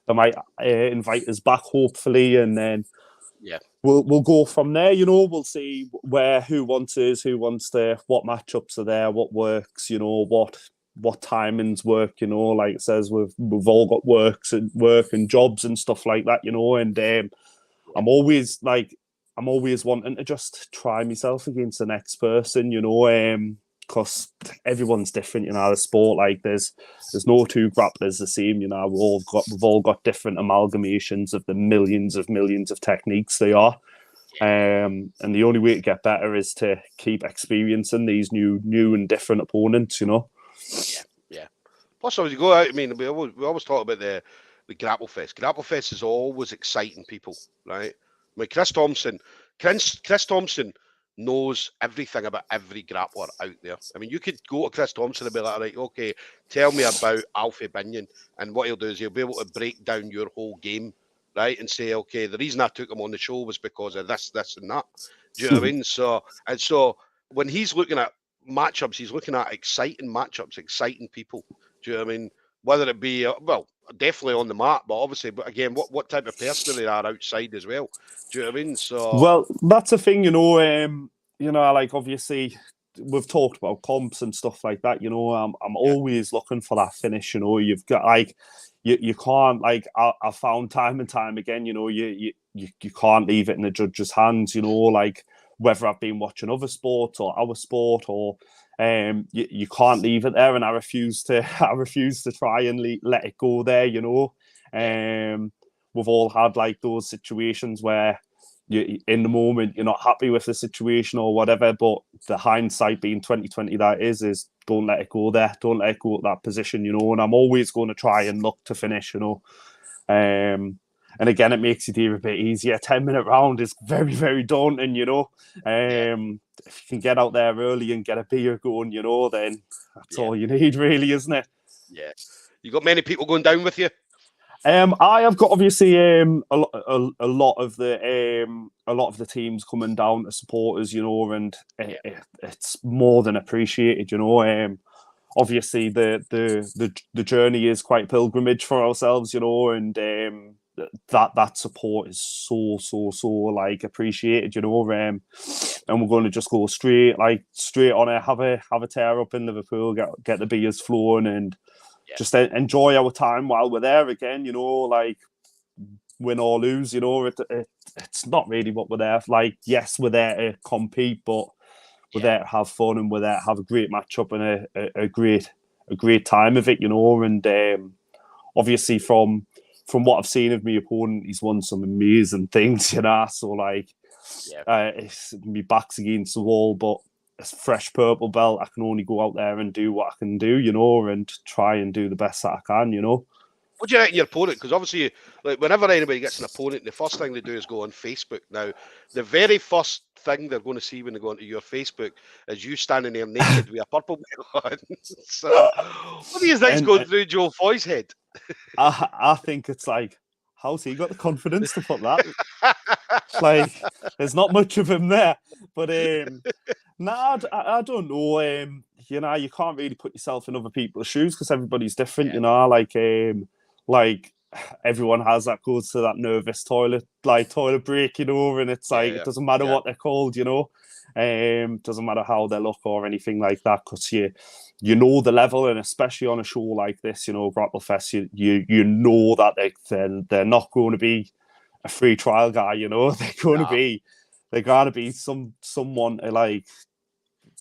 they might invite us back, hopefully, and then we'll go from there, you know. We'll see who wants us, what matchups are there, what works, you know, what timings work, you know. Like it says, we've all got work and jobs and stuff like that, you know. And I'm always wanting to just try myself against the next person, you know, because everyone's different, you know. The sport, like there's no two grapplers the same, you know. We've all got different amalgamations of the millions of techniques they are. And the only way to get better is to keep experiencing these new and different opponents, you know. Yeah. Plus, as you go out, I mean, we always talk about the Grapplefest. Grapplefest is always exciting people, right? mean, Chris Thompson knows everything about every grappler out there. I mean, you could go to Chris Thompson and be like, right, okay, tell me about Alfie Binyon. And what he'll do is he'll be able to break down your whole game, right? And say, okay, the reason I took him on the show was because of this, and that. Do you know what I mean? So when he's looking at matchups, he's looking at exciting matchups, exciting people. Do you know what I mean? Whether it be, well, definitely on the mat, but obviously, but again, what type of person they are outside as well. Do you know what I mean? So, well, that's a thing, like obviously we've talked about comps and stuff like that. I'm always looking for that finish. You've got like you can't, like, I found time and time again. You can't leave it in the judge's hands. Like whether I've been watching other sports or our sport, or you can't leave it there. And I refuse to try and let it go there. We've all had like those situations where in the moment you're not happy with the situation or whatever, but the hindsight being 2020 that is don't let it go there. Don't let it go at that position, and I'm always going to try and look to finish, and again, it makes it even a bit easier. 10-minute round is very, very daunting, If you can get out there early and get a beer going, then that's all you need, really, isn't it? Yeah. You got many people going down with you? I have got obviously a lot of the teams coming down to support us, and it's more than appreciated, Obviously the journey is quite pilgrimage for ourselves, and that support is so like appreciated, and we're going to just go straight on it, have a tear up in Liverpool, get the beers flowing, and just enjoy our time while we're there again, like win or lose, it's not really what we're there for. Like, yes, we're there to compete, but we're there to have fun, and we're there to have a great matchup and a great time of it, and obviously from what I've seen of my opponent, he's won some amazing things, so like my back's against the wall, but a fresh purple belt, I can only go out there and do what I can do, and try and do the best that I can, What do you reckon your opponent? Because obviously, like, whenever anybody gets an opponent, the first thing they do is go on Facebook. Now, the very first thing they're going to see when they go onto your Facebook is you standing there naked with a purple belt on. So, what do you think's going through Jo Foy's head? I think it's like, how's he got the confidence to put that? Like, there's not much of him there. But nah, I don't know. You can't really put yourself in other people's shoes because everybody's different. Like everyone has that, goes to that nervous toilet break, and it's like it doesn't matter what they're called, doesn't matter how they look or anything like that, because you know the level, and especially on a show like this, Grapplefest, you know that they're not going to be a free trial guy, they're going to be someone to like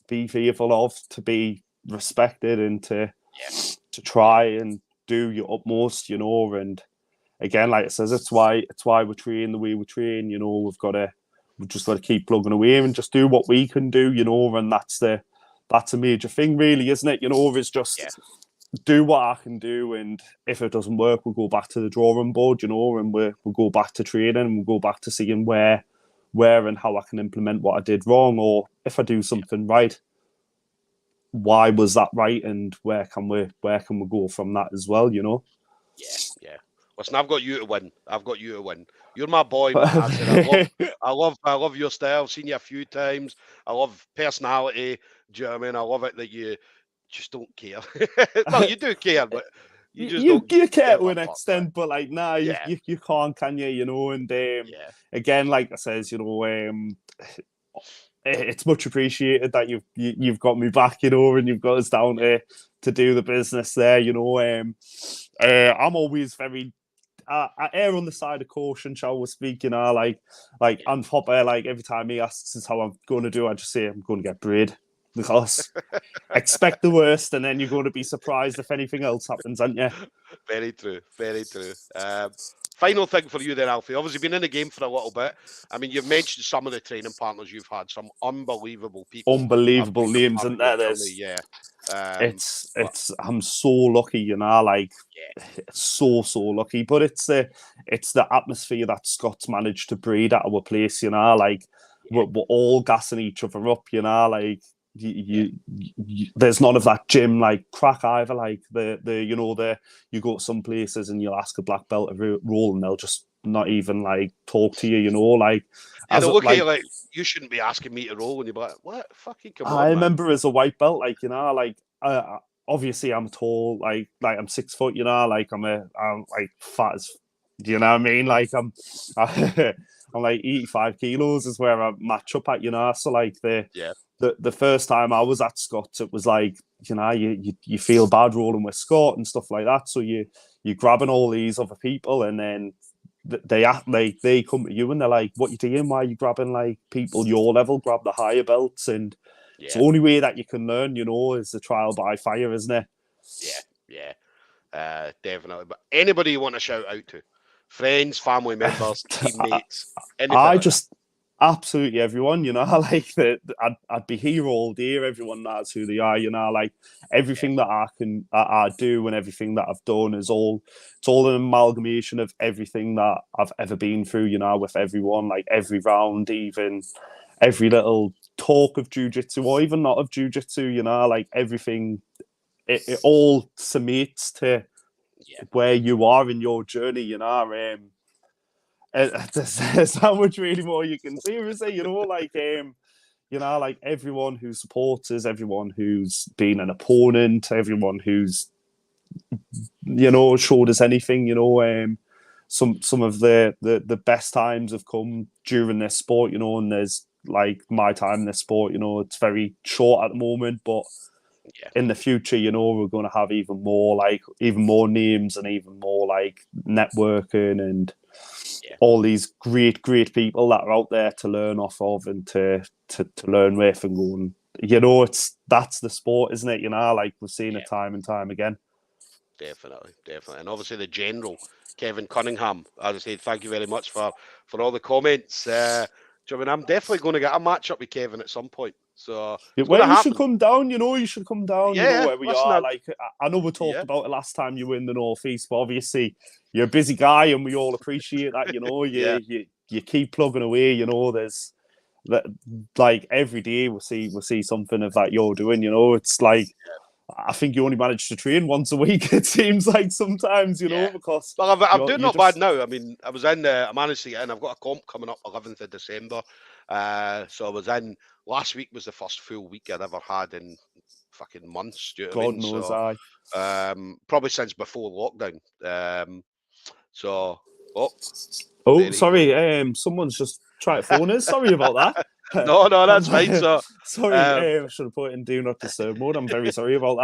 be fearful of, to be respected, and to try and do your utmost, and again, like it says, it's why we train the way we train. We've just got to keep plugging away and just do what we can do, and that's a major thing, really, isn't it? It's just do what I can do, and if it doesn't work, we'll go back to the drawing board, and we'll go back to training, and we'll go back to seeing where and how I can implement what I did wrong, or if I do something right, why was that right, and where can we go from that as well, Yeah. Listen, I've got you to win. You're my boy, man. I love your style. I've seen you a few times. I love personality. Do you know what I mean? I love it that you just don't care. Well, you do care, but you just don't care to an extent. But like, nah, you can't, can you? And again, like I says, it's much appreciated that you've got me back, and you've got us down to do the business there. I'm always very. I err on the side of caution, shall we speak? Like and Hopper, like every time he asks us how I'm going to do, I just say I'm going to get braid, because expect the worst, and then you're going to be surprised if anything else happens, aren't you? Very true. Very true. Final thing for you then, Alfie. Obviously, been in the game for a little bit. I mean, you've mentioned some of the training partners you've had, some unbelievable people. Unbelievable names, isn't there? Yeah. I'm so lucky, you know, like so lucky. But it's the atmosphere that Scott's managed to breed at our place, you know, like we're all gassing each other up, you know, like you there's none of that gym like crack either. Like you go to some places and you'll ask a black belt to roll and they'll just not even like talk to you, you know, like they'll look at you like you shouldn't be asking me to roll, and you're like, what? Fucking come on, I remember as a white belt, like, you know, like obviously I'm tall, like I'm 6 foot, you know, like I'm like fat as, do you know what I mean? Like I'm like 85 kilos is where I match up at, you know. So like the first time I was at Scott's, it was like, you know, you feel bad rolling with Scott and stuff like that. So you're grabbing all these other people, and then they act like they come to you and they're like, "What you doing? Why are you grabbing like people your level? Grab the higher belts." And it's the only way that you can learn, you know, is the trial by fire, isn't it? Yeah, definitely. But anybody you want to shout out to? Friends, family members, teammates, absolutely everyone, you know, like I'd be here all day. Everyone knows who they are, you know, like everything that I do and everything that I've done it's all an amalgamation of everything that I've ever been through, you know, with everyone, like every round, even every little talk of jiu-jitsu or even not of jiu-jitsu, you know, like everything, it all summates to where you are in your journey, you know. There's how much really more you can see, you know, like you know, like everyone who supports us, everyone who's been an opponent, everyone who's, you know, showed us anything, you know, some of the best times have come during this sport, you know, and there's like my time in this sport, you know, it's very short at the moment, but in the future, you know, we're going to have even more names and even more like networking and all these great people that are out there to learn off of and to learn with and go and, you know, that's the sport, isn't it? You know, like we've seen it time and time again. Definitely. And obviously the general, Kevin Cunningham, as I said, thank you very much for all the comments. I mean, I'm definitely going to get a match up with Kevin at some point. So well, you should come down, you know, you know where we are. Like, I know we talked about it last time you were in the Northeast, but obviously you're a busy guy and we all appreciate that, you know, you keep plugging away, you know, there's like every day we'll see something of that you're doing, you know, it's like, I think you only manage to train once a week, it seems like sometimes, you know, because... Well, I'm doing not bad now. I mean, I managed to get in. I've got a comp coming up 11th of December. So I was in. Last week was the first full week I'd ever had in fucking months. Do you know what I mean? knows, so, probably since before lockdown. Sorry, someone's just tried to phone us. Sorry about that. No, that's fine. So sorry, I should have put it in do not disturb mode. I'm very sorry about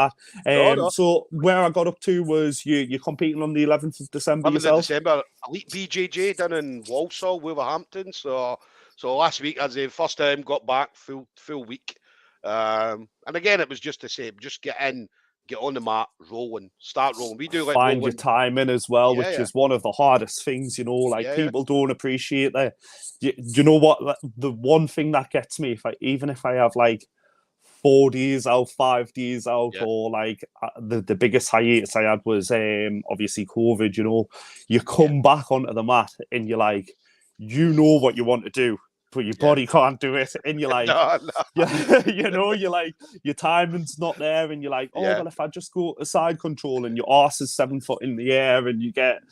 that. No. So where I got up to was you're competing on the 11th of December 11th yourself? of December, Elite BJJ down in Walsall, Wolverhampton. So last week, as the first time, got back full week. And again, it was just the same. Just get in, get on the mat, rolling, start rolling. We do like find rolling. Your time in as well, which is one of the hardest things, you know, like people don't appreciate that. You know what, the one thing that gets me, even if I have like 4 days out, 5 days out, or like the biggest hiatus I had was obviously COVID, you know, you come back onto the mat and you're like, you know what you want to do, but your body can't do it, and you're like, you know, you're like, your timing's not there, and you're like, well, if I just go to side control and your arse is 7 foot in the air, and you get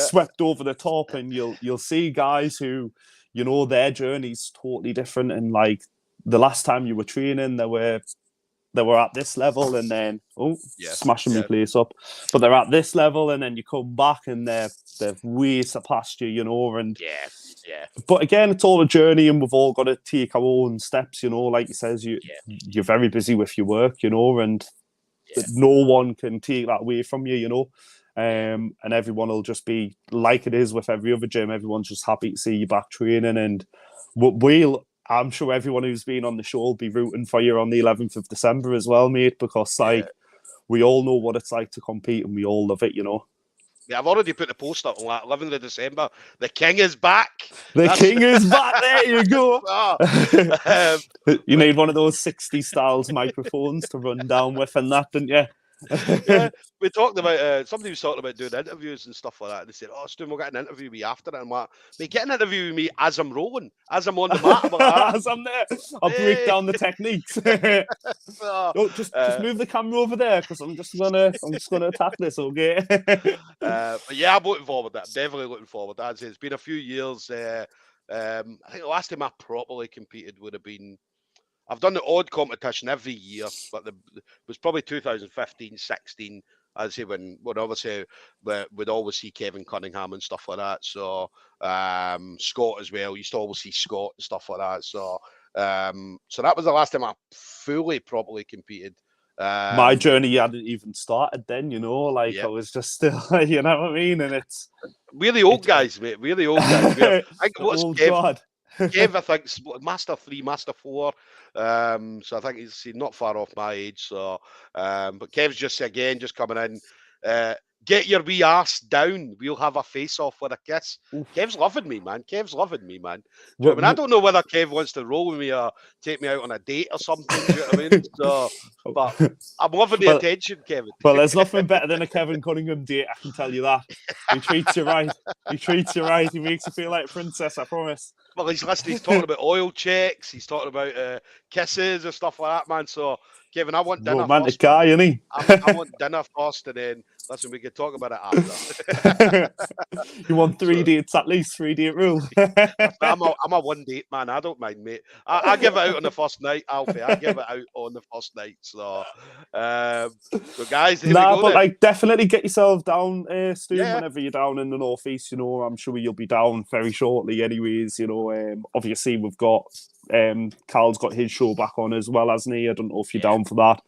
swept over the top, and you'll see guys who, you know, their journey's totally different, and like the last time you were training, they were at this level, and then smashing my place up, but they're at this level, and then you come back and they've way surpassed you, you know, and but again, it's all a journey, and we've all got to take our own steps, you know. Like you says, you're very busy with your work, you know, and no one can take that away from you, you know. And everyone will just be like it is with every other gym. Everyone's just happy to see you back training, and I'm sure everyone who's been on the show will be rooting for you on the 11th of December as well, mate, because like we all know what it's like to compete, and we all love it, you know. Yeah, I've already put the post up on that 11th of December. The King is back. The King is back. There you go. You need one of those 60 styles microphones to run down with and that, didn't you? Yeah, we talked about somebody was talking about doing interviews and stuff like that. And they said, "Oh, Stu, we'll get an interview with me after it." And I'm like, "Mate, get an interview with me as I'm rolling, as I'm on the mat." I'm like, as I'm there, I'll break down the techniques. Oh, just move the camera over there because I'm just gonna attack this, okay? But yeah, I'm looking forward to that. I'm definitely looking forward to that. It's been a few years. I think the last time I properly competed would have been. I've done the odd competition every year, but it was probably 2015, 16. I'd say when obviously we'd always see Kevin Cunningham and stuff like that. So Scott as well. Used to always see Scott and stuff like that. So so that was the last time I fully properly competed. My journey hadn't even started then, you know. Like I was just still, you know what I mean. And it's we're the old guys, mate. We're the old guys. I think what's God. Kev, I think, Master 3, Master 4. So I think he's not far off my age. So, but Kev's just coming in. Get your wee ass down. We'll have a face-off with a kiss. Oof. Kev's loving me, man. I mean, I don't know whether Kev wants to roll with me or take me out on a date or something. Do you know what I mean? So, but I'm loving the attention, Kevin. Well, there's nothing better than a Kevin Cunningham date, I can tell you that. He treats you right. He makes you feel like a princess, I promise. Well, he's talking about oil checks. He's talking about kisses and stuff like that, man. So, Kevin, I want dinner romantic first. Guy, isn't he? I want dinner first, and then listen, we can talk about it after. You want 3 dates at least, 3-date rule. I'm a 1 date man. I don't mind, mate. I give it out on the first night, Alfie. I give it out on the first night. So guys, here we go, but then. like, definitely get yourself down, Stu, whenever you're down in the northeast. You know, I'm sure you'll be down very shortly, anyways. You know, obviously we've got Carl's got his show back on as well, hasn't he? I don't know if you're down for that.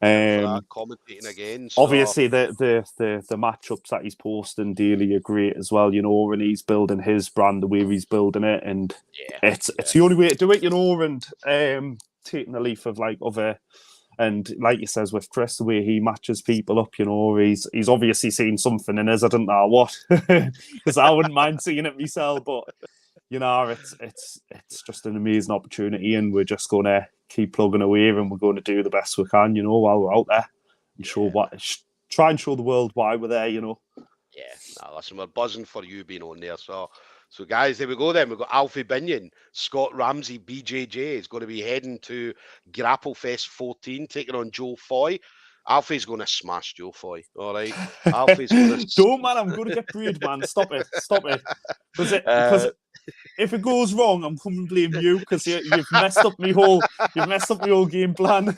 Commentating again. So. Obviously, the matchups that he's posting daily are great as well, you know, and he's building his brand the way he's building it, and it's the only way to do it, you know, and taking a leaf of like other, and like he says with Chris, the way he matches people up, you know, he's obviously seen something in us. I don't know what, because I wouldn't mind seeing it myself, but you know, it's just an amazing opportunity, and we're just going to keep plugging away, and we're going to do the best we can, you know, while we're out there, and try and show the world why we're there, you know. Yeah, listen, we're buzzing for you being on there. So guys, there we go then. We've got Alfie Binyon, Scott Ramsay BJJ is going to be heading to Grapplefest 14, taking on Jo Foy. Alfie's going to smash Jo Foy, all right? Alfie's going to... Don't, man, I'm going to get breed, man. Stop it. Because if it goes wrong, I'm coming to blame you, because you've messed up my whole game plan.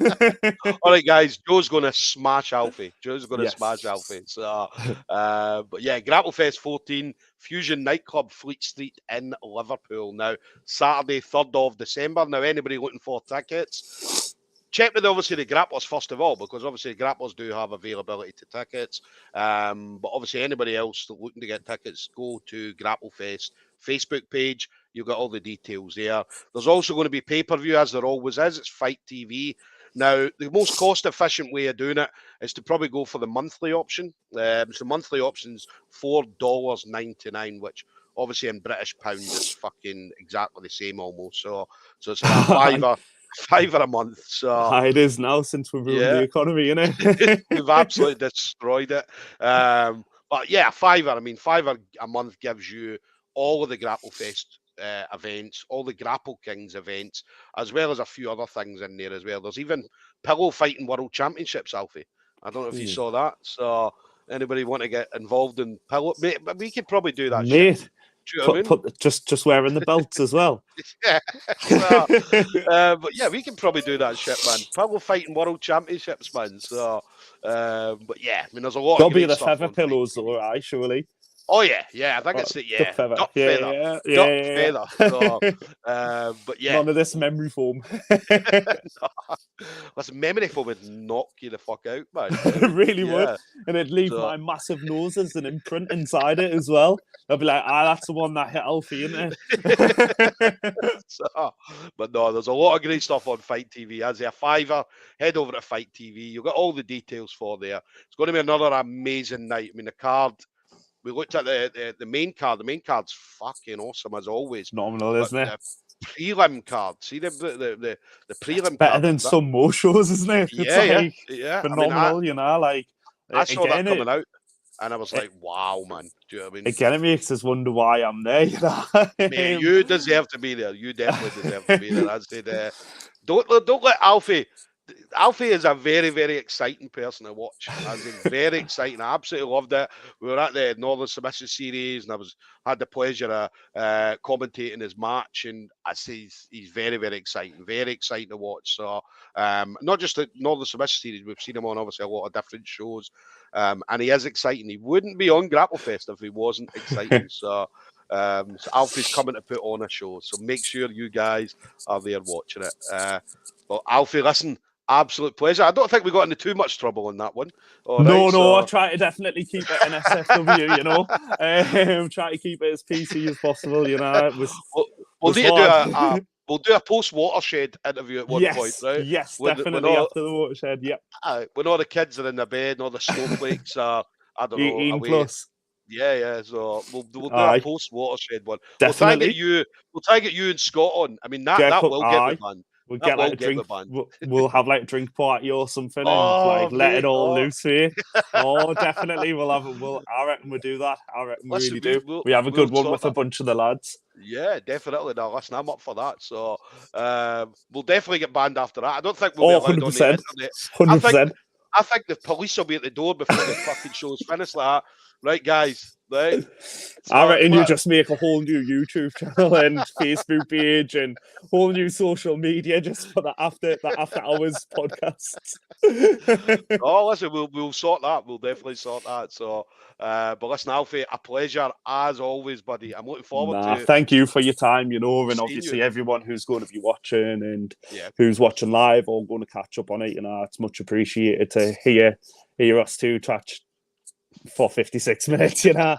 All right, guys, Joe's going to smash Alfie. Smash Alfie. So, but yeah, Grapplefest 14, Fusion Nightclub, Fleet Street in Liverpool. Now, Saturday, 3rd of December. Now, anybody looking for tickets, check with obviously the grapplers first of all, because obviously the grapplers do have availability to tickets. But obviously anybody else looking to get tickets, go to Grapplefest Facebook page. You've got all the details there. There's also going to be pay-per-view, as there always is. It's Fight TV. Now, the most cost-efficient way of doing it is to probably go for the monthly option. So monthly option's $4.99, which obviously in British pounds is fucking exactly the same almost. So it's a $5 a month. So it is now, since we've ruined the economy, innit? We've absolutely destroyed it. But yeah, $5. I mean, $5 a month gives you all of the Grapplefest events, all the Grapple Kings events, as well as a few other things in there as well. There's even Pillow Fighting World Championships, Alfie. I don't know if you saw that. So anybody want to get involved in pillow? Mate, we could probably do that. Mate. Just wearing the belts as well. But yeah, we can probably do that shit, man. Pillow Fighting World Championships, man. So, but yeah, I mean, there's a lot. There'll be the feather pillows, though, right? Surely. Oh yeah, I think it's the duck feather. Duck feather. So, but yeah, none of this memory foam. Listen, memory foam would knock you the fuck out, man. It really would, and it'd leave my massive nose as an imprint inside it as well. I'll be like, that's the one that hit Alfie, isn't it? But no, there's a lot of great stuff on Fight TV. As a $5, head over to Fight TV. You've got all the details for there. It's going to be another amazing night. I mean, the card we looked at the main card. The main card's fucking awesome as always. Phenomenal, But isn't it? the prelim card, see the prelim Better card. than some more shows, isn't it? It's like yeah. phenomenal, I mean, you know. Like I saw that again, coming out, and I was like, wow, man. Do you know what I mean? again, it makes us wonder why I'm there. You know? Mate, you deserve to be there. You definitely deserve to be there. I said, don't let Alfie. Alfie is a very, very exciting person to watch. As in, very exciting. I absolutely loved it. We were at the Northern Submission Series, and had the pleasure of commentating his match. And I say he's very, very exciting to watch. So, not just the Northern Submission Series, we've seen him on obviously a lot of different shows, and he is exciting. He wouldn't be on Grapplefest if he wasn't exciting. So Alfie's coming to put on a show. So make sure you guys are there watching it. But Alfie, listen. Absolute pleasure. I don't think we got into too much trouble on that one. No, I try to definitely keep it NSFW, you know. Try to keep it as PC as possible, you know. It was, we'll need to do a post-watershed interview at one point, right? Yes, definitely after the watershed, yep. When all the kids are in their bed and all the snowflakes are, I don't know, 18 away. plus. Yeah. So we'll do a post-watershed one. Definitely. We'll try to get you and Scott on. I mean, that will get me banned. We'll get like a drink. We'll have like a drink party or something, and like let it all loose here. Oh, definitely, we'll have. I reckon we'll do that. I reckon we really do. We have a good one with a bunch of the lads. Yeah, definitely. Now, listen, I'm up for that. So we'll definitely get banned after that. I don't think we'll be allowed on the internet. 100%. I think the police will be at the door before the fucking show's finished. Like that. Right, guys. Right. So, I reckon you just make a whole new YouTube channel and Facebook page and whole new social media just for the after hours podcasts. Oh, listen, we'll sort that. We'll definitely sort that. So, but listen, Alfie, a pleasure as always, buddy. I'm looking forward to. Thank you for your time, you know, and obviously everyone who's going to be watching and who's watching live or going to catch up on it. You know, it's much appreciated to hear us two chat for 56 minutes, you know.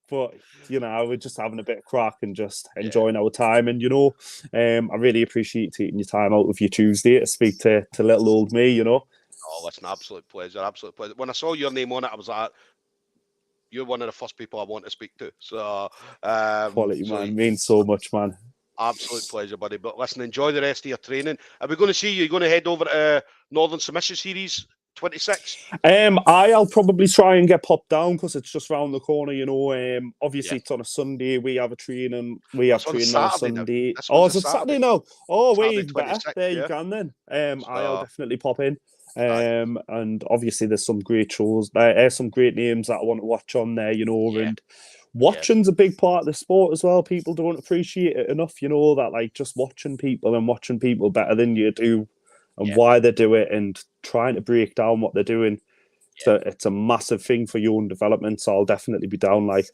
But you know, we're just having a bit of crack and just enjoying our time. And you know, I really appreciate taking your time out of your Tuesday to speak to little old me, you know. Oh, that's an absolute pleasure, When I saw your name on it, I was like, you're one of the first people I want to speak to. So quality, man, means so much, man. Absolute pleasure, buddy. But listen, enjoy the rest of your training. Are we going to see you? You're going to head over to Northern Submission Series 26? I'll probably try and get popped down because it's just round the corner, you know. Obviously it's on a Sunday. We have a training. We have training on Sunday. Oh, is it Saturday now? Oh, wait, better. There you can then. I'll definitely pop in. And obviously there's some great shows. Some great names that I want to watch on there, you know. And watching's a big part of the sport as well. People don't appreciate it enough, you know, that like just watching people better than you do. And why they do it and trying to break down what they're doing. So it's a massive thing for your own development. So I'll definitely be down like.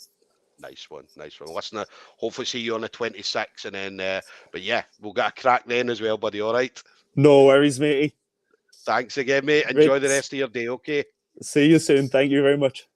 Nice one. Listen, hopefully see you on the 26th and then, but yeah, we'll get a crack then as well, buddy. All right. No worries, matey. Thanks again, mate. Enjoy the rest of your day. Okay. See you soon. Thank you very much.